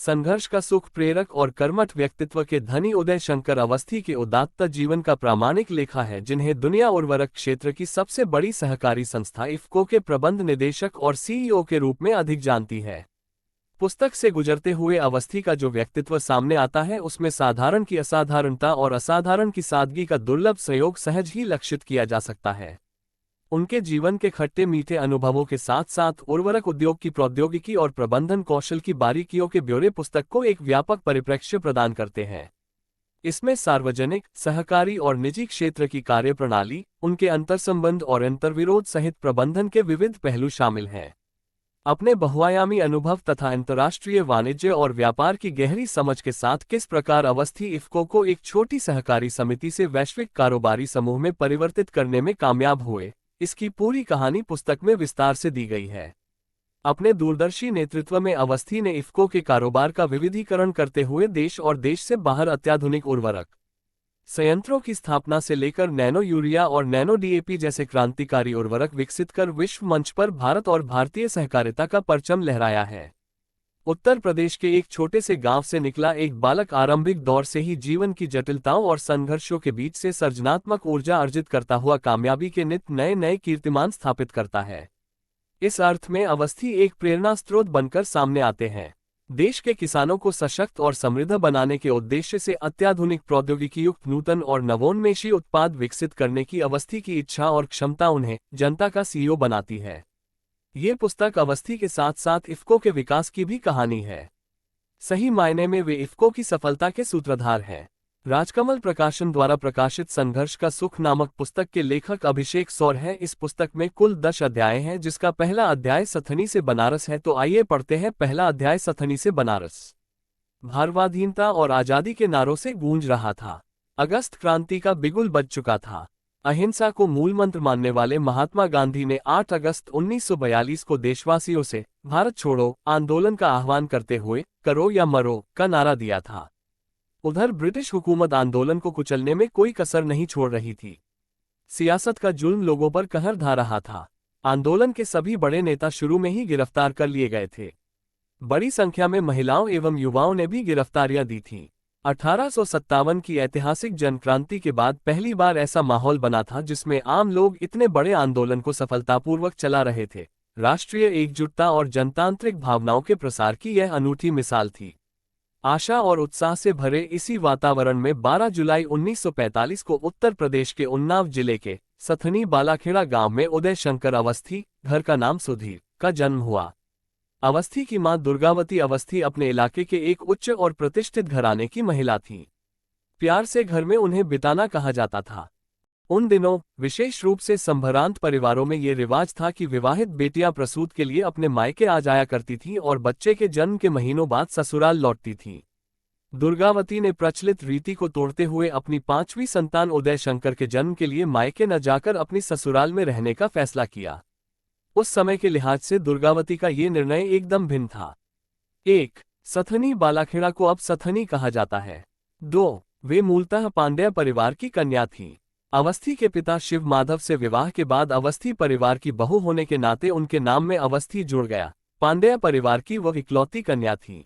संघर्ष का सुख प्रेरक और कर्मठ व्यक्तित्व के धनी उदय शंकर अवस्थी के उदात्त जीवन का प्रामाणिक लेखा है, जिन्हें दुनिया उर्वरक क्षेत्र की सबसे बड़ी सहकारी संस्था इफ्को के प्रबंध निदेशक और सीईओ के रूप में अधिक जानती है। पुस्तक से गुजरते हुए अवस्थी का जो व्यक्तित्व सामने आता है, उसमें साधारण की असाधारणता और असाधारण की सादगी का दुर्लभ संयोग सहज ही लक्षित किया जा सकता है। उनके जीवन के खट्टे मीठे अनुभवों के साथ साथ उर्वरक उद्योग की प्रौद्योगिकी और प्रबंधन कौशल की बारीकियों के ब्यौरे पुस्तक को एक व्यापक परिप्रेक्ष्य प्रदान करते हैं। इसमें सार्वजनिक, सहकारी और निजी क्षेत्र की कार्यप्रणाली, उनके अंतर्संबंध और अंतर्विरोध सहित प्रबंधन के विविध पहलू शामिल हैं। अपने बहुआयामी अनुभव तथा अंतर्राष्ट्रीय वाणिज्य और व्यापार की गहरी समझ के साथ किस प्रकार अवस्थी इफ्को को एक छोटी सहकारी समिति से वैश्विक कारोबारी समूह में परिवर्तित करने में कामयाब हुए, इसकी पूरी कहानी पुस्तक में विस्तार से दी गई है। अपने दूरदर्शी नेतृत्व में अवस्थी ने इफ्को के कारोबार का विविधीकरण करते हुए देश और देश से बाहर अत्याधुनिक उर्वरक संयंत्रों की स्थापना से लेकर नैनो यूरिया और नैनो डीएपी जैसे क्रांतिकारी उर्वरक विकसित कर विश्व मंच पर भारत और भारतीय सहकारिता का परचम लहराया है। उत्तर प्रदेश के एक छोटे से गांव से निकला एक बालक आरंभिक दौर से ही जीवन की जटिलताओं और संघर्षों के बीच से सर्जनात्मक ऊर्जा अर्जित करता हुआ कामयाबी के नित नए नए कीर्तिमान स्थापित करता है। इस अर्थ में अवस्थी एक प्रेरणा स्रोत बनकर सामने आते हैं। देश के किसानों को सशक्त और समृद्ध बनाने के उद्देश्य से अत्याधुनिक प्रौद्योगिकी युक्त नूतन और नवोन्मेषी उत्पाद विकसित करने की अवस्थी की इच्छा और क्षमता उन्हें जनता का सीईओ बनाती है। ये पुस्तक अवस्थी के साथ साथ इफ्को के विकास की भी कहानी है। सही मायने में वे इफ्को की सफलता के सूत्रधार हैं। राजकमल प्रकाशन द्वारा प्रकाशित संघर्ष का सुख नामक पुस्तक के लेखक अभिषेक सौर हैं। इस पुस्तक में कुल 10 अध्याय हैं, जिसका पहला अध्याय सथनी से बनारस है। तो आइए पढ़ते हैं पहला अध्याय सथनी से बनारस। भारवाधीनता और आजादी के नारों से गूंज रहा था। अगस्त क्रांति का बिगुल बज चुका था। अहिंसा को मूल मंत्र मानने वाले महात्मा गांधी ने 8 अगस्त 1942 को देशवासियों से भारत छोड़ो आंदोलन का आह्वान करते हुए करो या मरो का नारा दिया था। उधर ब्रिटिश हुकूमत आंदोलन को कुचलने में कोई कसर नहीं छोड़ रही थी। सियासत का जुल्म लोगों पर कहर ढा रहा था। आंदोलन के सभी बड़े नेता शुरू में ही गिरफ्तार कर लिए गए थे। बड़ी संख्या में महिलाओं एवं युवाओं ने भी गिरफ्तारियां दी थीं। 1857 की ऐतिहासिक जनक्रांति के बाद पहली बार ऐसा माहौल बना था जिसमें आम लोग इतने बड़े आंदोलन को सफलतापूर्वक चला रहे थे। राष्ट्रीय एकजुटता और जनतांत्रिक भावनाओं के प्रसार की यह अनूठी मिसाल थी। आशा और उत्साह से भरे इसी वातावरण में 12 जुलाई 1945 को उत्तर प्रदेश के उन्नाव जिले के सथनी बालाखेड़ा गांव में उदय शंकर अवस्थी, घर का नाम सुधीर, का जन्म हुआ। अवस्थी की मां दुर्गावती अवस्थी अपने इलाके के एक उच्च और प्रतिष्ठित घराने की महिला थीं। प्यार से घर में उन्हें बिताना कहा जाता था। उन दिनों विशेष रूप से संभ्रांत परिवारों में ये रिवाज था कि विवाहित बेटियां प्रसूत के लिए अपने मायके आ जाया करती थीं और बच्चे के जन्म के महीनों बाद ससुराल लौटती थीं। दुर्गावती ने प्रचलित रीति को तोड़ते हुए अपनी 5वीं संतान उदय शंकर के जन्म के लिए मायके न जाकर अपनी ससुराल में रहने का फैसला किया। उस समय के लिहाज से दुर्गावती का ये निर्णय एकदम भिन्न था। 1. सथनी बालाखेड़ा को अब सथनी कहा जाता है। 2. वे मूलतः पांड्या परिवार की कन्या थीं। अवस्थी के पिता शिव माधव से विवाह के बाद अवस्थी परिवार की बहू होने के नाते उनके नाम में अवस्थी जुड़ गया। पांड्या परिवार की वह इकलौती कन्या थी।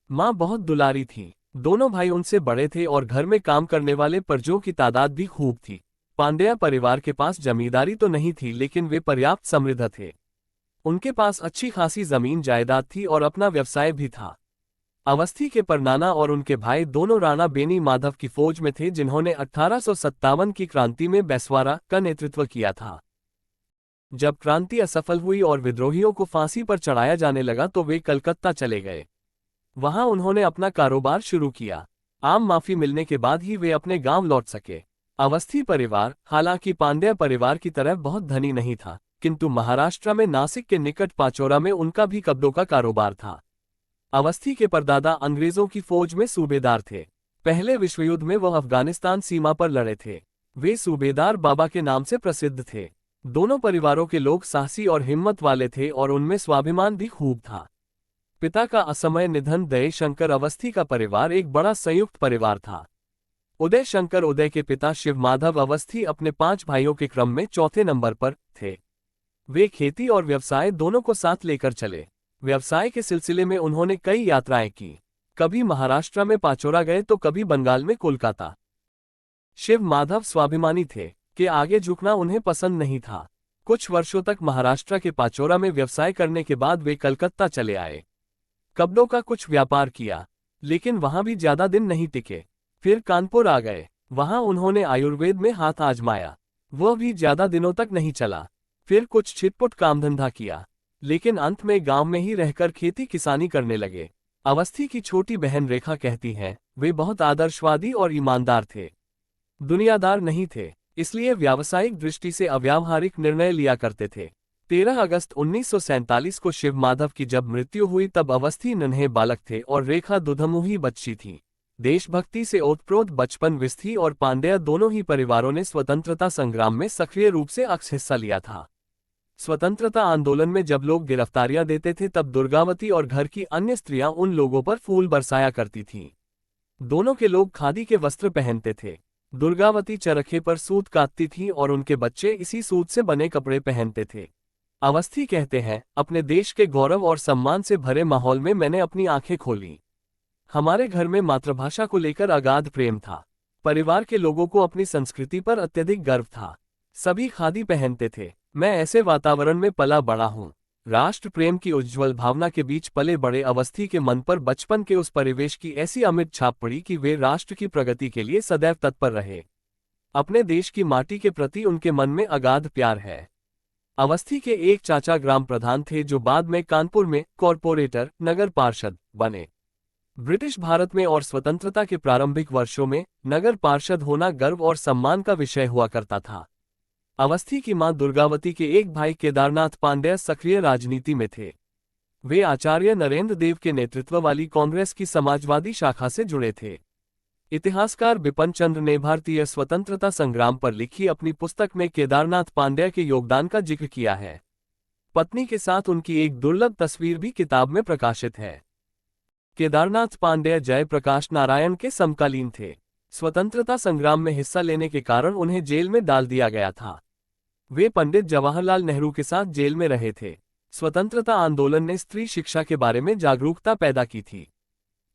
मां बहुत दुलारी थी। दोनों भाई उनसे बड़े थे और घर में काम करने वाले प्रजों की तादाद भी खूब थी। पांड्या परिवार के पास जमींदारी तो नहीं थी, लेकिन वे पर्याप्त समृद्ध थे। उनके पास अच्छी खासी जमीन जायदाद थी और अपना व्यवसाय भी था। अवस्थी के परनाना और उनके भाई दोनों राणा बेनी माधव की फौज में थे, जिन्होंने 1857 की क्रांति में बेसवारा का नेतृत्व किया था। जब क्रांति असफल हुई और विद्रोहियों को फांसी पर चढ़ाया जाने लगा तो वे कलकत्ता चले गए। वहां उन्होंने अपना कारोबार शुरू किया। आम माफी मिलने के बाद ही वे अपने गांव लौट सके। अवस्थी परिवार हालांकि पांड्या परिवार की तरह बहुत धनी नहीं था, किंतु महाराष्ट्र में नासिक के निकट पाचोरा में उनका भी कब्जों का कारोबार था। अवस्थी के परदादा अंग्रेजों की फौज में सूबेदार थे। पहले विश्व युद्ध में वह अफगानिस्तान सीमा पर लड़े थे। वे सूबेदार बाबा के नाम से प्रसिद्ध थे। दोनों परिवारों के लोग साहसी और हिम्मत वाले थे और उनमें स्वाभिमान भी खूब था। पिता का असमय निधन दय शंकर अवस्थी का परिवार एक बड़ा संयुक्त परिवार था। उदय शंकर उदय के पिता शिव माधव अवस्थी अपने 5 भाइयों के क्रम में चौथे नंबर पर थे। वे खेती और व्यवसाय दोनों को साथ लेकर चले। व्यवसाय के सिलसिले में उन्होंने कई यात्राएं की। कभी महाराष्ट्र में पाचोरा गए तो कभी बंगाल में कोलकाता। शिव माधव स्वाभिमानी थे कि आगे झुकना उन्हें पसंद नहीं था। कुछ वर्षों तक महाराष्ट्र के पाचोरा में व्यवसाय करने के बाद वे कलकत्ता चले आए। कपड़ों का कुछ व्यापार किया, लेकिन वहां भी ज्यादा दिन नहीं टिके। फिर कानपुर आ गए। वहां उन्होंने आयुर्वेद में हाथ आजमाया, वह भी ज्यादा दिनों तक नहीं चला। फिर कुछ छिटपुट काम धंधा किया, लेकिन अंत में गांव में ही रहकर खेती किसानी करने लगे। अवस्थी की छोटी बहन रेखा कहती हैं, वे बहुत आदर्शवादी और ईमानदार थे, दुनियादार नहीं थे, इसलिए व्यावसायिक दृष्टि से अव्यावहारिक निर्णय लिया करते थे। 13 अगस्त 1947 को शिव माधव की जब मृत्यु हुई तब अवस्थी नन्हे बालक थे और रेखा दुधमुही बच्ची थी। देशभक्ति से ओतप्रोत बचपन विस्थी और पांड्या दोनों ही परिवारों ने स्वतंत्रता संग्राम में सक्रिय रूप से हिस्सा लिया था। स्वतंत्रता आंदोलन में जब लोग गिरफ्तारियां देते थे तब दुर्गावती और घर की अन्य स्त्रियां उन लोगों पर फूल बरसाया करती थीं। दोनों के लोग खादी के वस्त्र पहनते थे। दुर्गावती चरखे पर सूत काटती थीं और उनके बच्चे इसी सूत से बने कपड़े पहनते थे। अवस्थी कहते हैं, अपने देश के गौरव और सम्मान से भरे माहौल में मैंने अपनी आंखें खोली। हमारे घर में मातृभाषा को लेकर अगाध प्रेम था। परिवार के लोगों को अपनी संस्कृति पर अत्यधिक गर्व था। सभी खादी पहनते थे। मैं ऐसे वातावरण में पला बड़ा हूँ। राष्ट्र प्रेम की उज्ज्वल भावना के बीच पले बड़े अवस्थी के मन पर बचपन के उस परिवेश की ऐसी अमिट छाप पड़ी कि वे राष्ट्र की प्रगति के लिए सदैव तत्पर रहे। अपने देश की माटी के प्रति उनके मन में अगाध प्यार है। अवस्थी के एक चाचा ग्राम प्रधान थे जो बाद में कानपुर में कॉरपोरेटर नगर पार्षद बने। ब्रिटिश भारत में और स्वतंत्रता के प्रारंभिक वर्षों में नगर पार्षद होना गर्व और सम्मान का विषय हुआ करता था। अवस्थी की मां दुर्गावती के एक भाई केदारनाथ पांड्या सक्रिय राजनीति में थे। वे आचार्य नरेंद्र देव के नेतृत्व वाली कांग्रेस की समाजवादी शाखा से जुड़े थे। इतिहासकार बिपिन चंद्र ने भारतीय स्वतंत्रता संग्राम पर लिखी अपनी पुस्तक में केदारनाथ पांड्या के योगदान का जिक्र किया है। पत्नी के साथ उनकी एक दुर्लभ तस्वीर भी किताब में प्रकाशित है। केदारनाथ पांड्या जयप्रकाश नारायण के समकालीन थे। स्वतंत्रता संग्राम में हिस्सा लेने के कारण उन्हें जेल में डाल दिया गया था। वे पंडित जवाहरलाल नेहरू के साथ जेल में रहे थे। स्वतंत्रता आंदोलन ने स्त्री शिक्षा के बारे में जागरूकता पैदा की थी।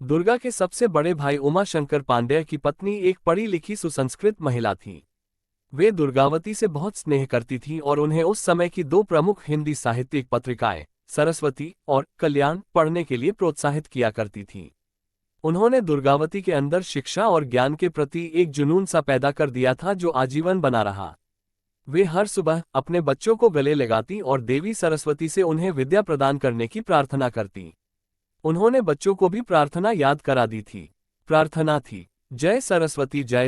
दुर्गा के सबसे बड़े भाई उमा शंकर पांड्या की पत्नी एक पढ़ी लिखी सुसंस्कृत महिला थी। वे दुर्गावती से बहुत स्नेह करती थीं और उन्हें उस समय की दो प्रमुख हिंदी साहित्यिक पत्रिकाएं सरस्वती और कल्याण पढ़ने के लिए प्रोत्साहित किया करती थीं। उन्होंने दुर्गावती के अंदर शिक्षा और ज्ञान के प्रति एक जुनून सा पैदा कर दिया था जो आजीवन बना रहा। वे हर सुबह अपने बच्चों को गले लगाती और देवी सरस्वती से उन्हें विद्या प्रदान करने की प्रार्थना करती। उन्होंने बच्चों को भी प्रार्थना याद करा दी थी। प्रार्थना थी, जय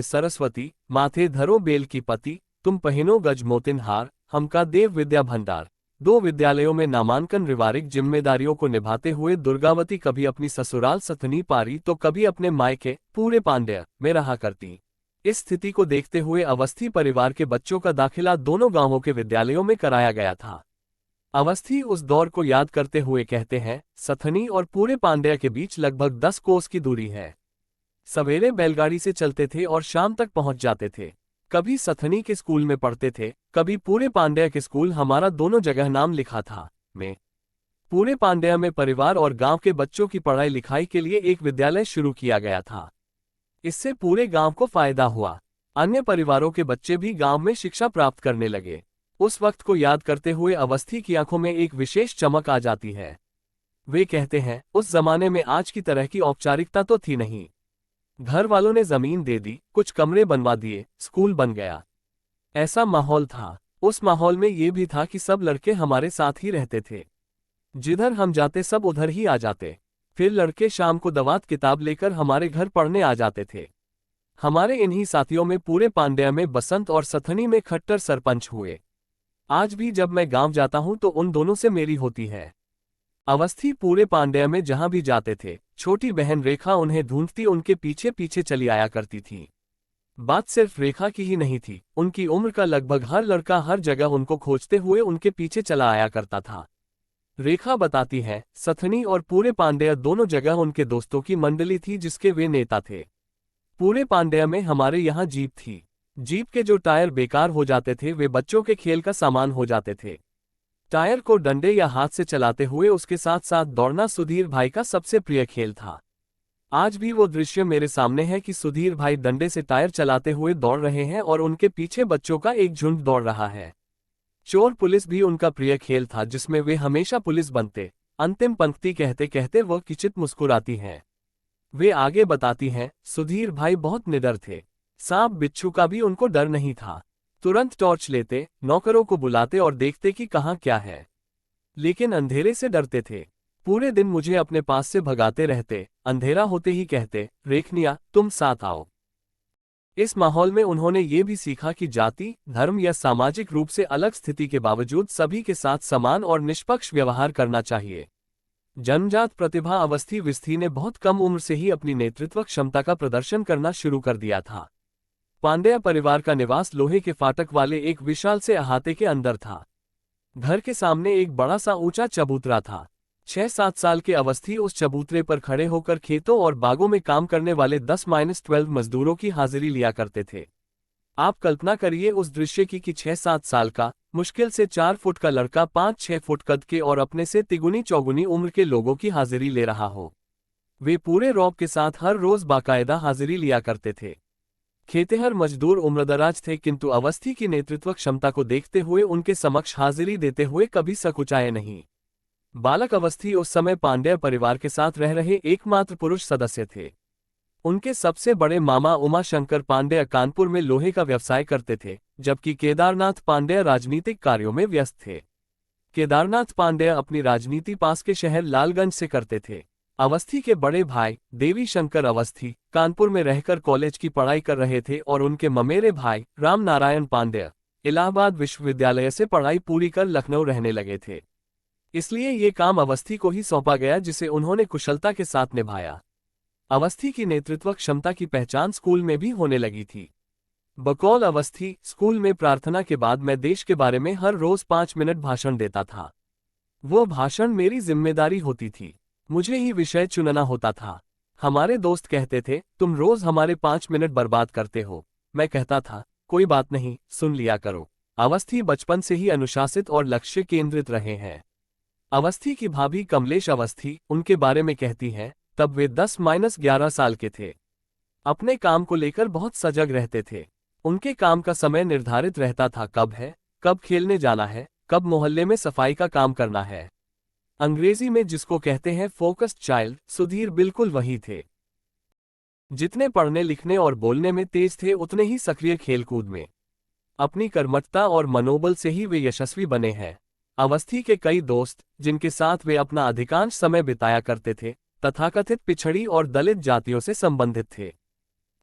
सरस्वती, माथे धरो बेल की पति, तुम पहिनो गज मोतिन हार, हमका देव विद्या भंडार। 2 विद्यालयों में नामांकन रिवारिक जिम्मेदारियों को निभाते हुए दुर्गावती कभी अपनी ससुराल सतनी पारी तो कभी अपने मायके पूरे पांड्या में रहा करती। इस स्थिति को देखते हुए अवस्थी परिवार के बच्चों का दाखिला दोनों गांवों के विद्यालयों में कराया गया था। अवस्थी उस दौर को याद करते हुए कहते हैं, सथनी और पूरे पांड्या के बीच लगभग 10 कोस की दूरी है। सवेरे बैलगाड़ी से चलते थे और शाम तक पहुंच जाते थे। कभी सथनी के स्कूल में पढ़ते थे, कभी पूरे पांड्या के स्कूल। हमारा दोनों जगह नाम लिखा था। में पूरे पांड्या में परिवार और गांव के बच्चों की पढ़ाई लिखाई के लिए एक विद्यालय शुरू किया गया था। इससे पूरे गांव को फायदा हुआ। अन्य परिवारों के बच्चे भी गांव में शिक्षा प्राप्त करने लगे। उस वक्त को याद करते हुए अवस्थी की आंखों में एक विशेष चमक आ जाती है। वे कहते हैं, उस जमाने में आज की तरह की औपचारिकता तो थी नहीं। घर वालों ने जमीन दे दी, कुछ कमरे बनवा दिए, स्कूल बन गया। ऐसा माहौल था। उस माहौल में ये भी था कि सब लड़के हमारे साथ ही रहते थे। जिधर हम जाते सब उधर ही आ जाते। फिर लड़के शाम को दवात किताब लेकर हमारे घर पढ़ने आ जाते थे। हमारे इन्हीं साथियों में पूरे पांड्या में बसंत और सथनी में खट्टर सरपंच हुए। आज भी जब मैं गांव जाता हूं तो उन दोनों से मेरी होती है। अवस्थी पूरे पांड्या में जहां भी जाते थे, छोटी बहन रेखा उन्हें ढूंढती उनके पीछे पीछे चली आया करती थी। बात सिर्फ रेखा की ही नहीं थी, उनकी उम्र का लगभग हर लड़का हर जगह उनको खोजते हुए उनके पीछे चला आया करता था। रेखा बताती है, सथनी और पूरे पांड्या दोनों जगह उनके दोस्तों की मंडली थी जिसके वे नेता थे। पूरे पांड्या में हमारे यहाँ जीप थी। जीप के जो टायर बेकार हो जाते थे वे बच्चों के खेल का सामान हो जाते थे। टायर को डंडे या हाथ से चलाते हुए उसके साथ साथ दौड़ना सुधीर भाई का सबसे प्रिय खेल था। आज भी वो दृश्य मेरे सामने है कि सुधीर भाई डंडे से टायर चलाते हुए दौड़ रहे हैं और उनके पीछे बच्चों का एक झुंड दौड़ रहा है। चोर पुलिस भी उनका प्रिय खेल था जिसमें वे हमेशा पुलिस बनते। अंतिम पंक्ति कहते कहते वह किचित मुस्कुराती हैं। वे आगे बताती हैं, सुधीर भाई बहुत निडर थे। सांप बिच्छू का भी उनको डर नहीं था। तुरंत टॉर्च लेते, नौकरों को बुलाते और देखते कि कहाँ क्या है। लेकिन अंधेरे से डरते थे। पूरे दिन मुझे अपने पास से भगाते रहते, अंधेरा होते ही कहते, रेखनिया तुम साथ आओ। इस माहौल में उन्होंने ये भी सीखा कि जाति, धर्म या सामाजिक रूप से अलग स्थिति के बावजूद सभी के साथ समान और निष्पक्ष व्यवहार करना चाहिए। जन्मजात प्रतिभा अवस्थी विस्थी ने बहुत कम उम्र से ही अपनी नेतृत्व क्षमता का प्रदर्शन करना शुरू कर दिया था। पांड्या परिवार का निवास लोहे के फाटक वाले एक विशाल से अहाते के अंदर था। घर के सामने एक बड़ा सा ऊंचा चबूतरा था। 6-7 साल के अवस्थी उस चबूतरे पर खड़े होकर खेतों और बागों में काम करने वाले 10-12 मजदूरों की हाजिरी लिया करते थे। आप कल्पना करिए उस दृश्य की कि 6-7 साल का, मुश्किल से 4 फुट का लड़का 5-6 फुट कद के और अपने से तिगुनी चौगुनी उम्र के लोगों की हाजिरी ले रहा हो। वे पूरे रौब के साथ हर रोज बाकायदा हाजिरी लिया करते थे। खेतिहर मजदूर उम्रदराज थे किंतु अवस्थी की नेतृत्व क्षमता को देखते हुए उनके समक्ष हाजिरी देते हुए कभी सकुचाए नहीं। बालक अवस्थी उस समय पांड्या परिवार के साथ रह रहे एकमात्र पुरुष सदस्य थे। उनके सबसे बड़े मामा उमाशंकर पांड्या कानपुर में लोहे का व्यवसाय करते थे, जबकि केदारनाथ पांड्या राजनीतिक कार्यों में व्यस्त थे। केदारनाथ पांड्या अपनी राजनीति पास के शहर लालगंज से करते थे। अवस्थी के बड़े भाई देवी शंकर अवस्थी कानपुर में रहकर कॉलेज की पढ़ाई कर रहे थे और उनके ममेरे भाई राम नारायण पांड्या इलाहाबाद विश्वविद्यालय से पढ़ाई पूरी कर लखनऊ रहने लगे थे। इसलिए ये काम अवस्थी को ही सौंपा गया, जिसे उन्होंने कुशलता के साथ निभाया। अवस्थी की नेतृत्व क्षमता की पहचान स्कूल में भी होने लगी थी। बकौल अवस्थी, स्कूल में प्रार्थना के बाद मैं देश के बारे में हर रोज 5 मिनट भाषण देता था। वो भाषण मेरी जिम्मेदारी होती थी। मुझे ही विषय चुनना होता था। हमारे दोस्त कहते थे, तुम रोज हमारे 5 मिनट बर्बाद करते हो। मैं कहता था, कोई बात नहीं, सुन लिया करो। अवस्थी बचपन से ही अनुशासित और लक्ष्य केंद्रित रहे हैं। अवस्थी की भाभी कमलेश अवस्थी उनके बारे में कहती हैं, तब वे 10-11 साल के थे। अपने काम को लेकर बहुत सजग रहते थे। उनके काम का समय निर्धारित रहता था, कब है, कब खेलने जाना है, कब मोहल्ले में सफाई का काम करना है। अंग्रेजी में जिसको कहते हैं फोकस्ड चाइल्ड, सुधीर बिल्कुल वही थे। जितने पढ़ने लिखने और बोलने में तेज थे उतने ही सक्रिय खेलकूद में। अपनी कर्मठता और मनोबल से ही वे यशस्वी बने हैं। अवस्थी के कई दोस्त, जिनके साथ वे अपना अधिकांश समय बिताया करते थे, तथाकथित पिछड़ी और दलित जातियों से संबंधित थे।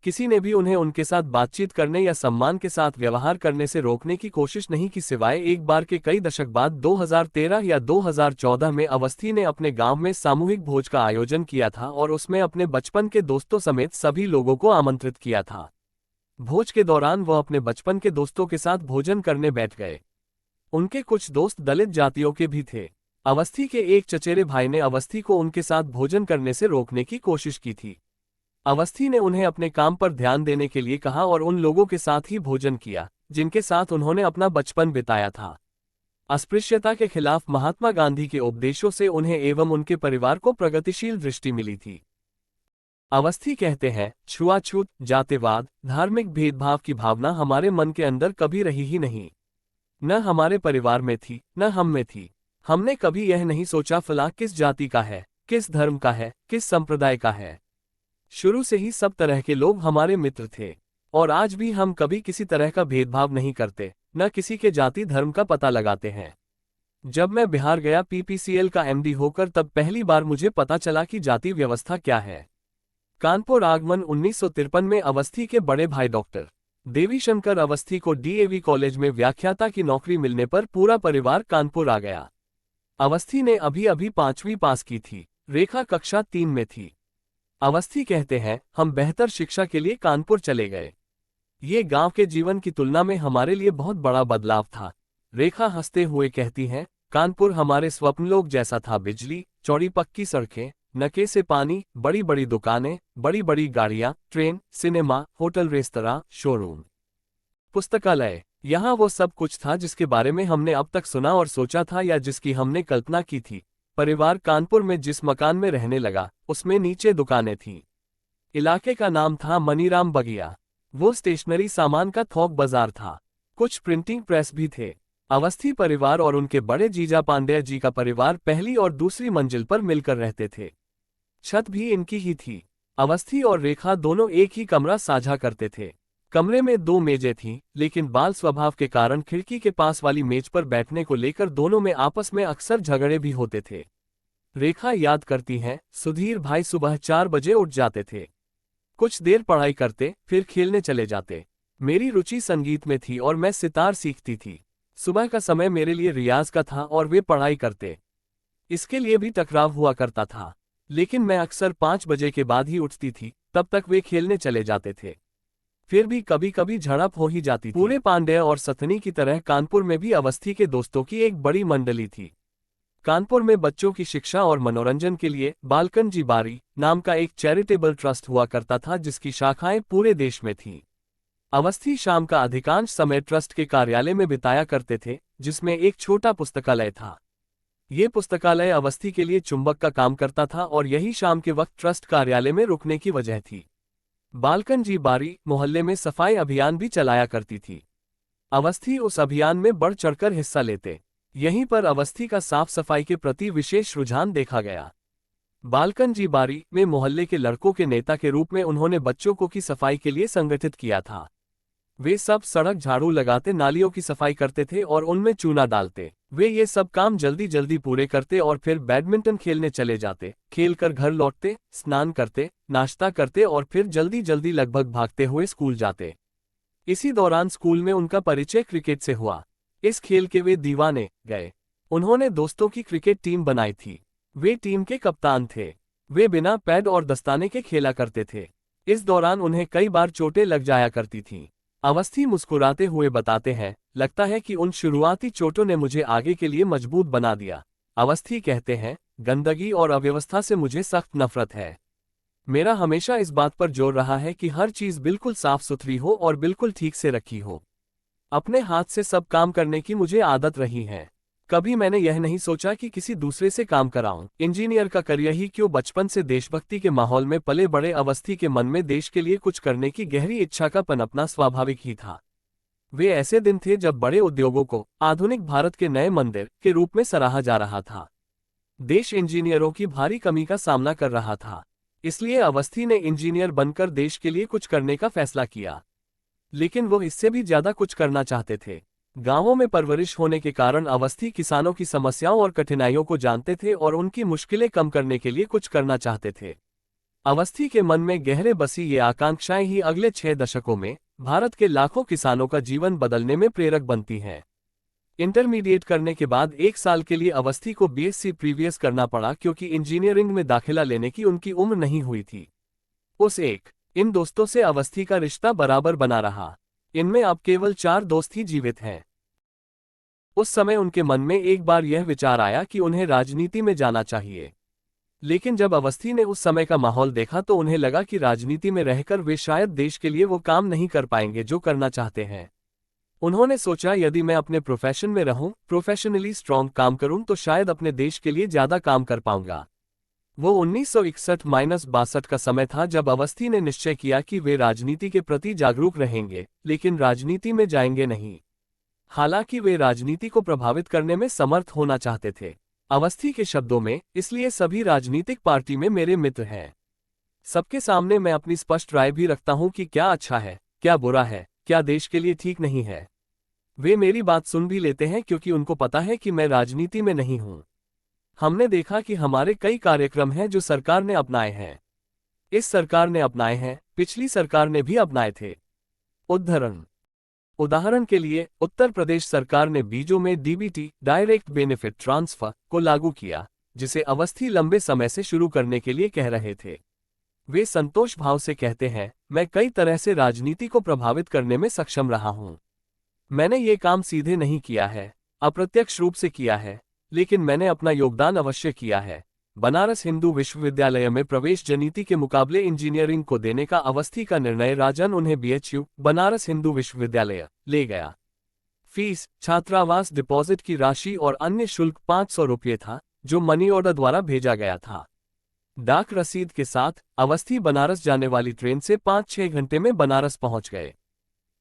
किसी ने भी उन्हें उनके साथ बातचीत करने या सम्मान के साथ व्यवहार करने से रोकने की कोशिश नहीं की, सिवाय एक बार के कई दशक बाद 2013 या 2014 में अवस्थी ने अपने गांव में सामूहिक भोज का आयोजन किया था और उसमें अपने बचपन के दोस्तों समेत सभी लोगों को आमंत्रित किया था। भोज के दौरान वह अपने बचपन के दोस्तों के साथ भोजन करने बैठ गए। उनके कुछ दोस्त दलित जातियों के भी थे। अवस्थी के एक चचेरे भाई ने अवस्थी को उनके साथ भोजन करने से रोकने की कोशिश की थी। अवस्थी ने उन्हें अपने काम पर ध्यान देने के लिए कहा और उन लोगों के साथ ही भोजन किया जिनके साथ उन्होंने अपना बचपन बिताया था। अस्पृश्यता के खिलाफ महात्मा गांधी के उपदेशों से उन्हें एवं उनके परिवार को प्रगतिशील दृष्टि मिली थी। अवस्थी कहते हैं, छुआछूत, जातिवाद, धार्मिक भेदभाव की भावना हमारे मन के अंदर कभी रही ही नहीं। न हमारे परिवार में थी, न हम में थी। हमने कभी यह नहीं सोचा फलां किस जाति का है, किस धर्म का है, किस संप्रदाय का है। शुरू से ही सब तरह के लोग हमारे मित्र थे और आज भी हम कभी किसी तरह का भेदभाव नहीं करते, न किसी के जाति धर्म का पता लगाते हैं। जब मैं बिहार गया पीपीसीएल का एमडी होकर, तब पहली बार मुझे पता चला कि जाति व्यवस्था क्या है। कानपुर आगमन 1953 में अवस्थी के बड़े भाई डॉक्टर देवी शंकर अवस्थी को डीएवी कॉलेज में व्याख्याता की नौकरी मिलने पर पूरा परिवार कानपुर आ गया। अवस्थी ने अभी अभी 5वीं पास की थी, रेखा कक्षा 3 में थी। अवस्थी कहते हैं, हम बेहतर शिक्षा के लिए कानपुर चले गए। ये गांव के जीवन की तुलना में हमारे लिए बहुत बड़ा बदलाव था। रेखा हंसते हुए कहती हैं, कानपुर हमारे स्वप्नलोक जैसा था। बिजली, चौड़ी पक्की सड़कें, नके से पानी, बड़ी बड़ी दुकानें, बड़ी बड़ी गाड़ियां, train, cinema, hotel, restaurant, showroom, पुस्तकालय। यहाँ वो सब कुछ था जिसके बारे में हमने अब तक सुना और सोचा था या जिसकी हमने कल्पना की थी। परिवार कानपुर में जिस मकान में रहने लगा, उसमें नीचे दुकानें थीं। इलाके का नाम था मनीराम बगिया। वो स्टेशनरी सामान का थोक बाजार था। कुछ प्रिंटिंग प्रेस भी थे। अवस्थी परिवार और उनके बड़े जीजा पांडेय जी का परिवार पहली और दूसरी मंजिल पर मिलकर रहते थे। छत भी इनकी ही थी। अवस्थी और रेखा दोनों एक ही कमरा साझा करते थे। कमरे में 2 मेजें थीं, लेकिन बाल स्वभाव के कारण खिड़की के पास वाली मेज पर बैठने को लेकर दोनों में आपस में अक्सर झगड़े भी होते थे। रेखा याद करती हैं, सुधीर भाई सुबह 4 बजे उठ जाते थे। कुछ देर पढ़ाई करते, फिर खेलने चले जाते। मेरी रुचि संगीत में थी और मैं सितार सीखती थी। सुबह का समय मेरे लिए रियाज का था और वे पढ़ाई करते। इसके लिए भी टकराव हुआ करता था, लेकिन मैं अक्सर 5 बजे के बाद ही उठती थी, तब तक वे खेलने चले जाते थे। फिर भी कभी कभी झड़प हो ही जाती थी। पूरे पांडेय और सतनी की तरह कानपुर में भी अवस्थी के दोस्तों की एक बड़ी मंडली थी। कानपुर में बच्चों की शिक्षा और मनोरंजन के लिए बालकन जी बारी नाम का एक चैरिटेबल ट्रस्ट हुआ करता था, जिसकी शाखाएं पूरे देश में थीं। अवस्थी शाम का अधिकांश समय ट्रस्ट के कार्यालय में बिताया करते थे, जिसमें एक छोटा पुस्तकालय था। ये पुस्तकालय अवस्थी के लिए चुंबक का काम करता था और यही शाम के वक्त ट्रस्ट कार्यालय में रुकने की वजह थी। बालकन जी बारी मोहल्ले में सफाई अभियान भी चलाया करती थी। अवस्थी उस अभियान में बढ़ चढ़कर हिस्सा लेते। यहीं पर अवस्थी का साफ सफाई के प्रति विशेष रुझान देखा गया। बालकन जी बारी में मोहल्ले के लड़कों के नेता के रूप में उन्होंने बच्चों को की सफाई के लिए संगठित किया था। वे सब सड़क झाड़ू लगाते, नालियों की सफाई करते थे और उनमें चूना डालते। वे ये सब काम जल्दी जल्दी पूरे करते और फिर बैडमिंटन खेलने चले जाते। खेलकर घर लौटते, स्नान करते, नाश्ता करते और फिर जल्दी जल्दी लगभग भागते हुए स्कूल जाते। इसी दौरान स्कूल में उनका परिचय क्रिकेट से हुआ। इस खेल के वे दीवाने गए। उन्होंने दोस्तों की क्रिकेट टीम बनाई थी। वे टीम के कप्तान थे। वे बिना पैड और दस्ताने के खेला करते थे। इस दौरान उन्हें कई बार चोटें लग जाया करती थीं। अवस्थी मुस्कुराते हुए बताते हैं, लगता है कि उन शुरुआती चोटों ने मुझे आगे के लिए मजबूत बना दिया। अवस्थी कहते हैं, गंदगी और अव्यवस्था से मुझे सख्त नफरत है। मेरा हमेशा इस बात पर जोर रहा है कि हर चीज बिल्कुल साफ सुथरी हो और बिल्कुल ठीक से रखी हो। अपने हाथ से सब काम करने की मुझे आदत रही है। कभी मैंने यह नहीं सोचा कि किसी दूसरे से काम कराऊं। इंजीनियर का करियर ही क्यों, बचपन से देशभक्ति के माहौल में पले बड़े अवस्थी के मन में देश के लिए कुछ करने की गहरी इच्छा का पनपना स्वाभाविक ही था। वे ऐसे दिन थे जब बड़े उद्योगों को आधुनिक भारत के नए मंदिर के रूप में सराहा जा रहा था। देश इंजीनियरों की भारी कमी का सामना कर रहा था। इसलिए अवस्थी ने इंजीनियर बनकर देश के लिए कुछ करने का फैसला किया। लेकिन वो इससे भी ज्यादा कुछ करना चाहते थे। गांवों में परवरिश होने के कारण अवस्थी किसानों की समस्याओं और कठिनाइयों को जानते थे और उनकी मुश्किलें कम करने के लिए कुछ करना चाहते थे। अवस्थी के मन में गहरे बसी ये आकांक्षाएं ही अगले 6 दशकों में भारत के लाखों किसानों का जीवन बदलने में प्रेरक बनती हैं। इंटरमीडिएट करने के बाद 1 साल के लिए अवस्थी को बीएससी प्रीवियस करना पड़ा, क्योंकि इंजीनियरिंग में दाखिला लेने की उनकी उम्र नहीं हुई थी। इन दोस्तों से अवस्थी का रिश्ता बराबर बना रहा। इनमें अब केवल 4 दोस्त ही जीवित हैं। उस समय उनके मन में एक बार यह विचार आया कि उन्हें राजनीति में जाना चाहिए। लेकिन जब अवस्थी ने उस समय का माहौल देखा तो उन्हें लगा कि राजनीति में रहकर वे शायद देश के लिए वो काम नहीं कर पाएंगे जो करना चाहते हैं। उन्होंने सोचा, यदि मैं अपने प्रोफेशन में रहूं, प्रोफेशनली स्ट्रांग काम करूं, तो शायद अपने देश के लिए ज्यादा काम कर पाऊंगा। वो 1961-62 का समय था जब अवस्थी ने निश्चय किया कि वे राजनीति के प्रति जागरूक रहेंगे, लेकिन राजनीति में जाएंगे नहीं। हालांकि वे राजनीति को प्रभावित करने में समर्थ होना चाहते थे। अवस्थी के शब्दों में, इसलिए सभी राजनीतिक पार्टी में मेरे मित्र हैं। सबके सामने मैं अपनी स्पष्ट राय भी रखता हूं कि क्या अच्छा है, क्या बुरा है, क्या देश के लिए ठीक नहीं है। वे मेरी बात सुन भी लेते हैं क्योंकि उनको पता है कि मैं राजनीति में नहीं हूं। हमने देखा कि हमारे कई कार्यक्रम हैं जो सरकार ने अपनाए हैं। इस सरकार ने अपनाए हैं, पिछली सरकार ने भी अपनाए थे। उदाहरण के लिए उत्तर प्रदेश सरकार ने बीजों में डीबीटी डायरेक्ट बेनिफिट ट्रांसफर को लागू किया, जिसे अवस्थी लंबे समय से शुरू करने के लिए कह रहे थे। वे संतोष भाव से कहते हैं, मैं कई तरह से राजनीति को प्रभावित करने में सक्षम रहा हूं। मैंने ये काम सीधे नहीं किया है, अप्रत्यक्ष रूप से किया है, लेकिन मैंने अपना योगदान अवश्य किया है। बनारस हिंदू विश्वविद्यालय में प्रवेश जनीति के मुकाबले इंजीनियरिंग को देने का अवस्थी का निर्णय राजन उन्हें बीएचयू बनारस हिंदू विश्वविद्यालय ले गया। फीस, छात्रावास, डिपॉजिट की राशि और अन्य शुल्क 500 रुपये था, जो मनी ऑर्डर द्वारा भेजा गया था। डाक रसीद के साथ अवस्थी बनारस जाने वाली ट्रेन से 5-6 घंटे में बनारस पहुंच गए।